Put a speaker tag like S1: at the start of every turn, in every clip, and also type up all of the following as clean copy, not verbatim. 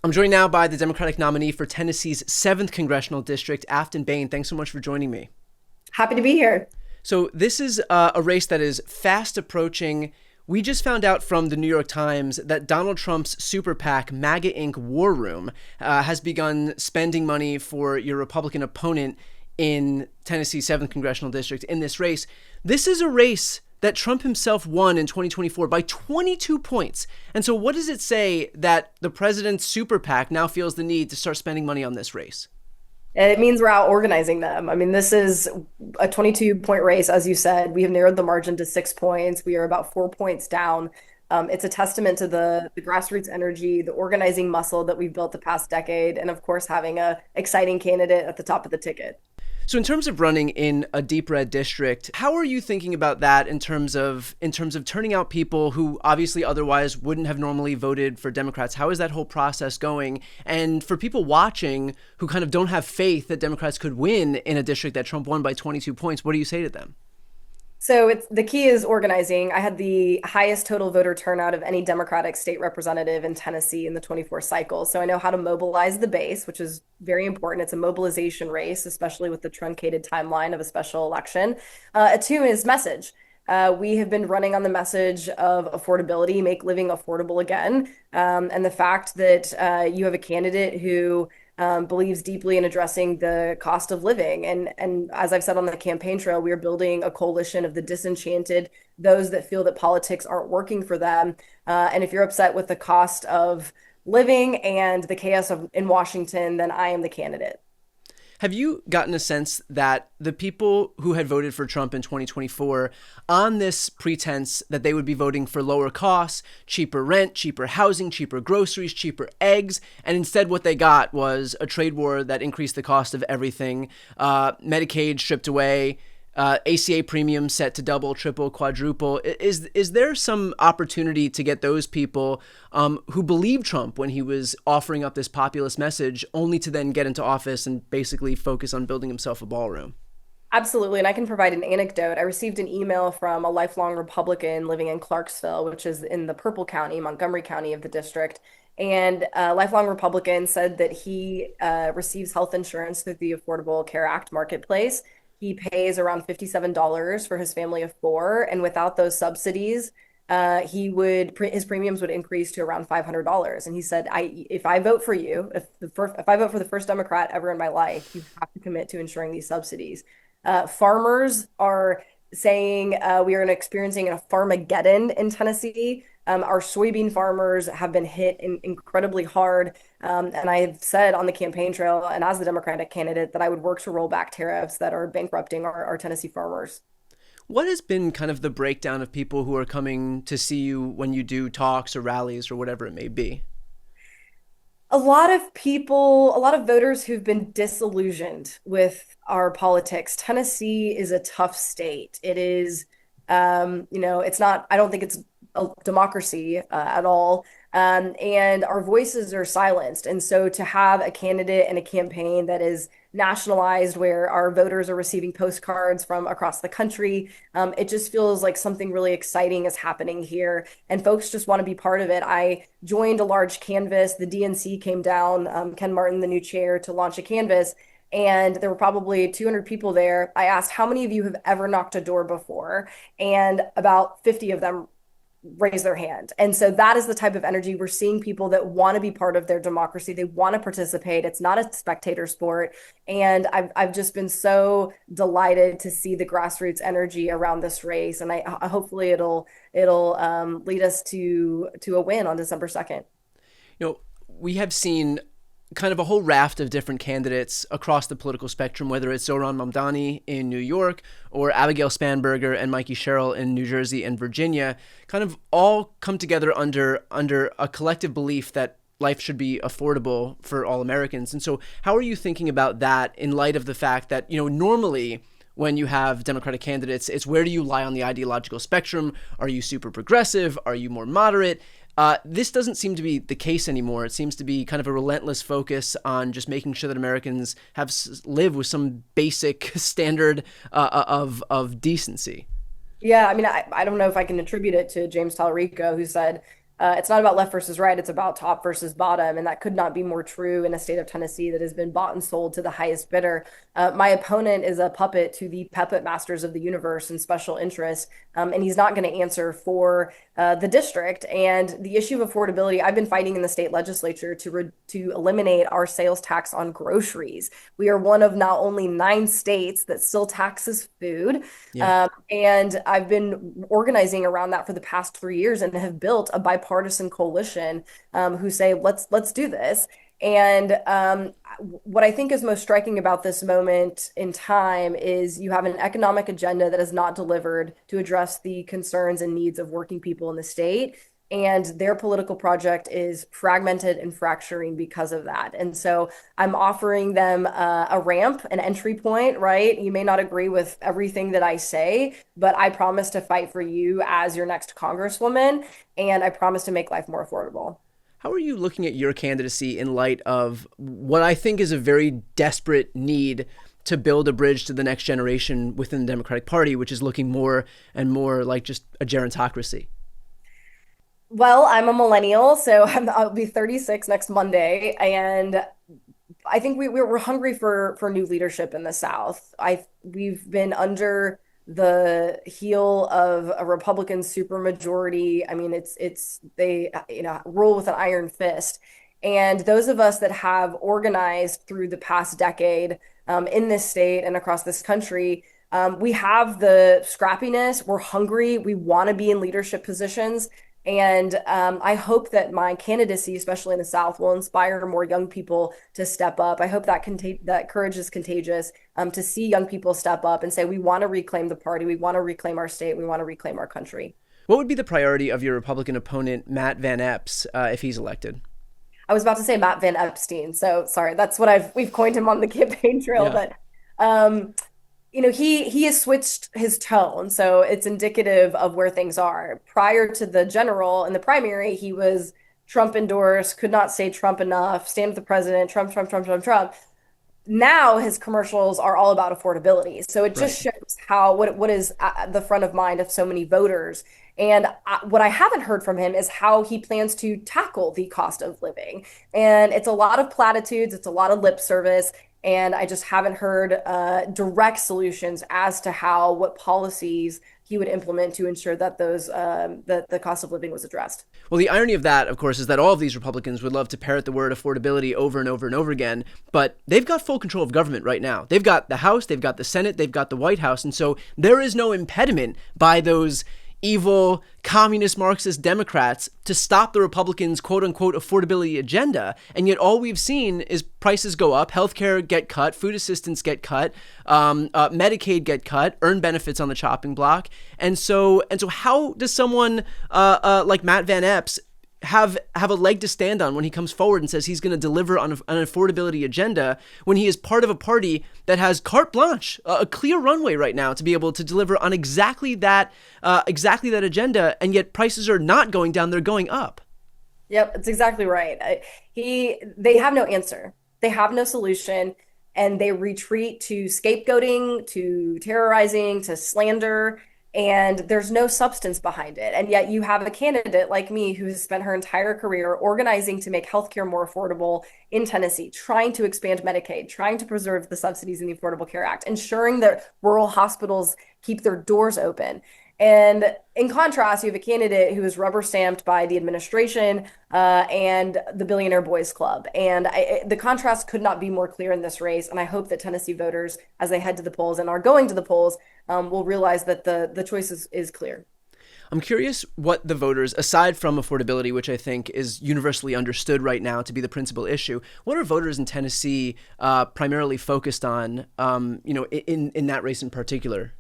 S1: I'm joined now by the Democratic nominee for Tennessee's 7th Congressional District, Afton Bain. Thanks so much for joining me.
S2: Happy to be here.
S1: So this is a race that is fast approaching. We just found out from the New York Times that Donald Trump's super PAC, MAGA Inc. War Room, has begun spending money for your Republican opponent in Tennessee's 7th Congressional District in this race. This is a race that Trump himself won in 2024 by 22 points. And so what does it say that the president's super PAC now feels the need to start spending money on this race?
S2: It means we're out organizing them. I mean, this is a 22-point race, as you said. We have narrowed the margin to 6 points. We are about 4 points down. It's a testament to the grassroots energy, the organizing muscle that we've built the past decade, and of course, having a exciting candidate at the top of the ticket.
S1: So in terms of running in a deep red district, how are you thinking about that in terms of turning out people who obviously otherwise wouldn't have normally voted for Democrats? How is that whole process going? And for people watching who kind of don't have faith that Democrats could win in a district that Trump won by 22 points, what do you say to them?
S2: So it's the key is organizing. I had the highest total voter turnout of any Democratic state representative in Tennessee in the 24 cycle. So I know how to mobilize the base, which is very important. It's a mobilization race, especially with the truncated timeline of a special election. Two is message. We have been running on the message of affordability, make living affordable again. And the fact that you have a candidate who believes deeply in addressing the cost of living. And as I've said on the campaign trail, we are building a coalition of the disenchanted, those that feel that politics aren't working for them. And if you're upset with the cost of living and the chaos in Washington, then I am the candidate.
S1: Have you gotten a sense that the people who had voted for Trump in 2024 on this pretense that they would be voting for lower costs, cheaper rent, cheaper housing, cheaper groceries, cheaper eggs, and instead what they got was a trade war that increased the cost of everything, Medicaid stripped away, ACA premiums set to double, triple, quadruple. Is there some opportunity to get those people who believed Trump when he was offering up this populist message only to then get into office and basically focus on building himself a ballroom?
S2: Absolutely. And I can provide an anecdote. I received an email from a lifelong Republican living in Clarksville, which is in the Purple County, Montgomery County of the district. And a lifelong Republican said that he receives health insurance through the Affordable Care Act marketplace. He pays around $57 for his family of four. And without those subsidies, his premiums would increase to around $500. And he said, if I vote for you, if I vote for the first Democrat ever in my life, you have to commit to ensuring these subsidies. Farmers are saying we are experiencing a farmageddon in Tennessee. Our soybean farmers have been hit incredibly hard. And I have said on the campaign trail and as the Democratic candidate that I would work to roll back tariffs that are bankrupting our Tennessee farmers.
S1: What has been kind of the breakdown of people who are coming to see you when you do talks or rallies or whatever it may be?
S2: A lot of people, a lot of voters who've been disillusioned with our politics. Tennessee is a tough state. It is, it's not, I don't think it's a democracy at all. And our voices are silenced. And so to have a candidate and a campaign that is nationalized, where our voters are receiving postcards from across the country, it just feels like something really exciting is happening here. And folks just want to be part of it. I joined a large canvas. The DNC came down, Ken Martin, the new chair, to launch a canvas. And there were probably 200 people there. I asked, how many of you have ever knocked a door before? And about 50 of them raise their hand. And so that is the type of energy we're seeing, people that want to be part of their democracy. They want to participate. It's not a spectator sport. And I've just been so delighted to see the grassroots energy around this race. And I hopefully it'll lead us to a win on December 2nd.
S1: We have seen kind of a whole raft of different candidates across the political spectrum, whether it's Zohran Mamdani in New York or Abigail Spanberger and Mikey Sherrill in New Jersey and Virginia, kind of all come together under a collective belief that life should be affordable for all Americans. And so how are you thinking about that in light of the fact that, normally when you have Democratic candidates, it's where do you lie on the ideological spectrum? Are you super progressive? Are you more moderate? This doesn't seem to be the case anymore. It seems to be kind of a relentless focus on just making sure that Americans live with some basic standard of decency.
S2: Yeah, I mean, I don't know if I can attribute it to James Talarico, who said, it's not about left versus right, it's about top versus bottom. And that could not be more true in a state of Tennessee that has been bought and sold to the highest bidder. My opponent is a puppet to the puppet masters of the universe and special interests, and he's not going to answer for the district. And the issue of affordability, I've been fighting in the state legislature to eliminate our sales tax on groceries. We are one of not only 9 states that still taxes food,
S1: Yeah.
S2: and I've been organizing around that for the past 3 years and have built a bipartisan coalition who say, let's do this. And what I think is most striking about this moment in time is you have an economic agenda that is not delivered to address the concerns and needs of working people in the state. And their political project is fragmented and fracturing because of that. And so I'm offering them a ramp, an entry point, right? You may not agree with everything that I say, but I promise to fight for you as your next congresswoman. And I promise to make life more affordable.
S1: How are you looking at your candidacy in light of what I think is a very desperate need to build a bridge to the next generation within the Democratic Party, which is looking more and more like just a gerontocracy?
S2: Well, I'm a millennial, so I'll be 36 next Monday, and I think we're hungry for new leadership in the South. We've been under the heel of a Republican supermajority. I mean, it's they rule with an iron fist, and those of us that have organized through the past decade in this state and across this country. We have the scrappiness. We're hungry. We want to be in leadership positions. And I hope that my candidacy, especially in the South, will inspire more young people to step up. I hope that courage is contagious, to see young people step up and say, we want to reclaim the party, we want to reclaim our state, we want to reclaim our country.
S1: What would be the priority of your Republican opponent, Matt Van Epps, if he's elected?
S2: I was about to say Matt Van Epstein, so sorry, that's what we've coined him on the campaign trail.
S1: Yeah.
S2: But he has switched his tone, so it's indicative of where things are. Prior to the general in the primary, he was Trump endorsed, could not say Trump enough, stand with the president, Trump, Trump, Trump, Trump, Trump. Now his commercials are all about affordability. So it
S1: Right.
S2: just shows what is at the front of mind of so many voters. And what I haven't heard from him is how he plans to tackle the cost of living. And it's a lot of platitudes, it's a lot of lip service. And I just haven't heard direct solutions as to what policies he would implement to ensure that that the cost of living was addressed.
S1: Well, the irony of that, of course, is that all of these Republicans would love to parrot the word affordability over and over and over again, but they've got full control of government right now. They've got the House, they've got the Senate, they've got the White House, and so there is no impediment by those evil communist Marxist Democrats to stop the Republicans' quote unquote affordability agenda. And yet all we've seen is prices go up, healthcare get cut, food assistance get cut, Medicaid get cut, earned benefits on the chopping block. And so how does someone like Matt Van Epps have a leg to stand on when he comes forward and says he's going to deliver on an affordability agenda when he is part of a party that has carte blanche, a clear runway right now to be able to deliver on exactly that agenda, and yet prices are not going down, they're going up.
S2: Yep, it's exactly right. They have no answer. They have no solution, and they retreat to scapegoating, to terrorizing, to slander, and there's no substance behind it. And yet you have a candidate like me who has spent her entire career organizing to make healthcare more affordable in Tennessee, trying to expand Medicaid, trying to preserve the subsidies in the Affordable Care Act, ensuring that rural hospitals keep their doors open. And in contrast, you have a candidate who is rubber stamped by the administration and the Billionaire Boys Club. And the contrast could not be more clear in this race. And I hope that Tennessee voters, as they head to the polls and are going to the polls, will realize that the choice is clear.
S1: I'm curious what the voters, aside from affordability, which I think is universally understood right now to be the principal issue, what are voters in Tennessee primarily focused on, in that race in particular?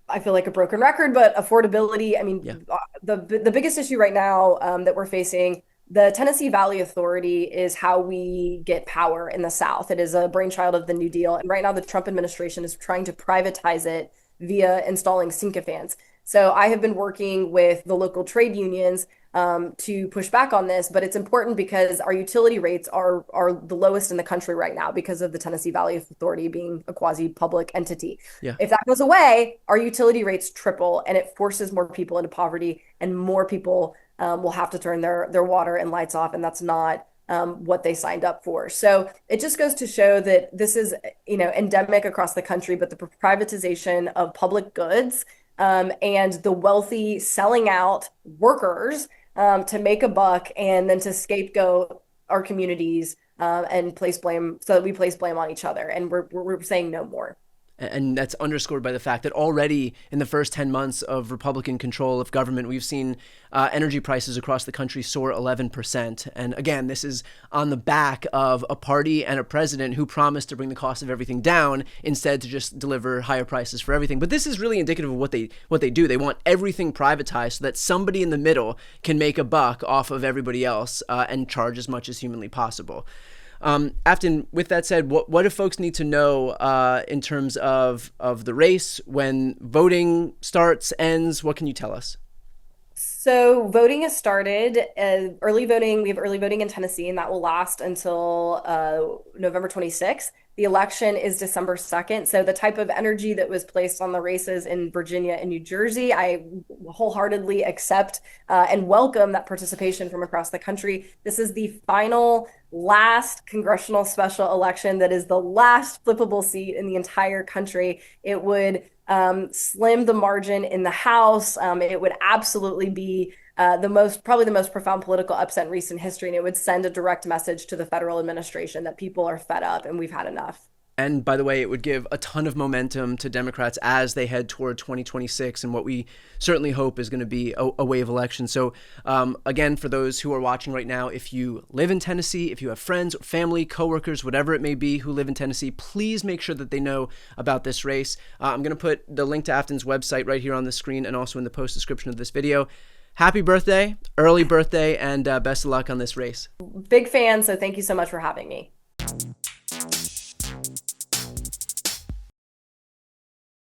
S2: I feel like a broken record, but affordability. I mean,
S1: Yeah.
S2: the biggest issue right now that we're facing, the Tennessee Valley Authority, is how we get power in the South. It is a brainchild of the New Deal, and right now the Trump administration is trying to privatize it via installing sycophants. So I have been working with the local trade unions to push back on this, but it's important because our utility rates are the lowest in the country right now because of the Tennessee Valley Authority being a quasi-public entity.
S1: Yeah.
S2: If that goes away, our utility rates triple, and it forces more people into poverty and more people will have to turn their water and lights off, and that's not what they signed up for. So it just goes to show that this is, endemic across the country, but the privatization of public goods and the wealthy selling out workers to make a buck and then to scapegoat our communities and place blame so that we place blame on each other. And we're saying no more.
S1: And that's underscored by the fact that already in the first 10 months of Republican control of government, we've seen energy prices across the country soar 11%. And again, this is on the back of a party and a president who promised to bring the cost of everything down instead to just deliver higher prices for everything. But this is really indicative of what they do. They want everything privatized so that somebody in the middle can make a buck off of everybody else and charge as much as humanly possible. Afton, with that said, what do folks need to know in terms of the race, when voting starts, ends? What can you tell us?
S2: So voting has started. Early voting, we have early voting in Tennessee, and that will last until November 26th. The election is December 2nd. So the type of energy that was placed on the races in Virginia and New Jersey, I wholeheartedly accept and welcome that participation from across the country. This is the final, last congressional special election that is the last flippable seat in the entire country. It would slim the margin in the House. It would absolutely be probably the most profound political upset in recent history, and it would send a direct message to the federal administration that people are fed up and we've had enough.
S1: And by the way, it would give a ton of momentum to Democrats as they head toward 2026 and what we certainly hope is going to be a wave election. So again, for those who are watching right now, if you live in Tennessee, if you have friends, family, coworkers, whatever it may be who live in Tennessee, please make sure that they know about this race. I'm going to put the link to Afton's website right here on the screen and also in the post description of this video. Happy birthday, early birthday, and best of luck on this race.
S2: Big fan, so thank you so much for having me.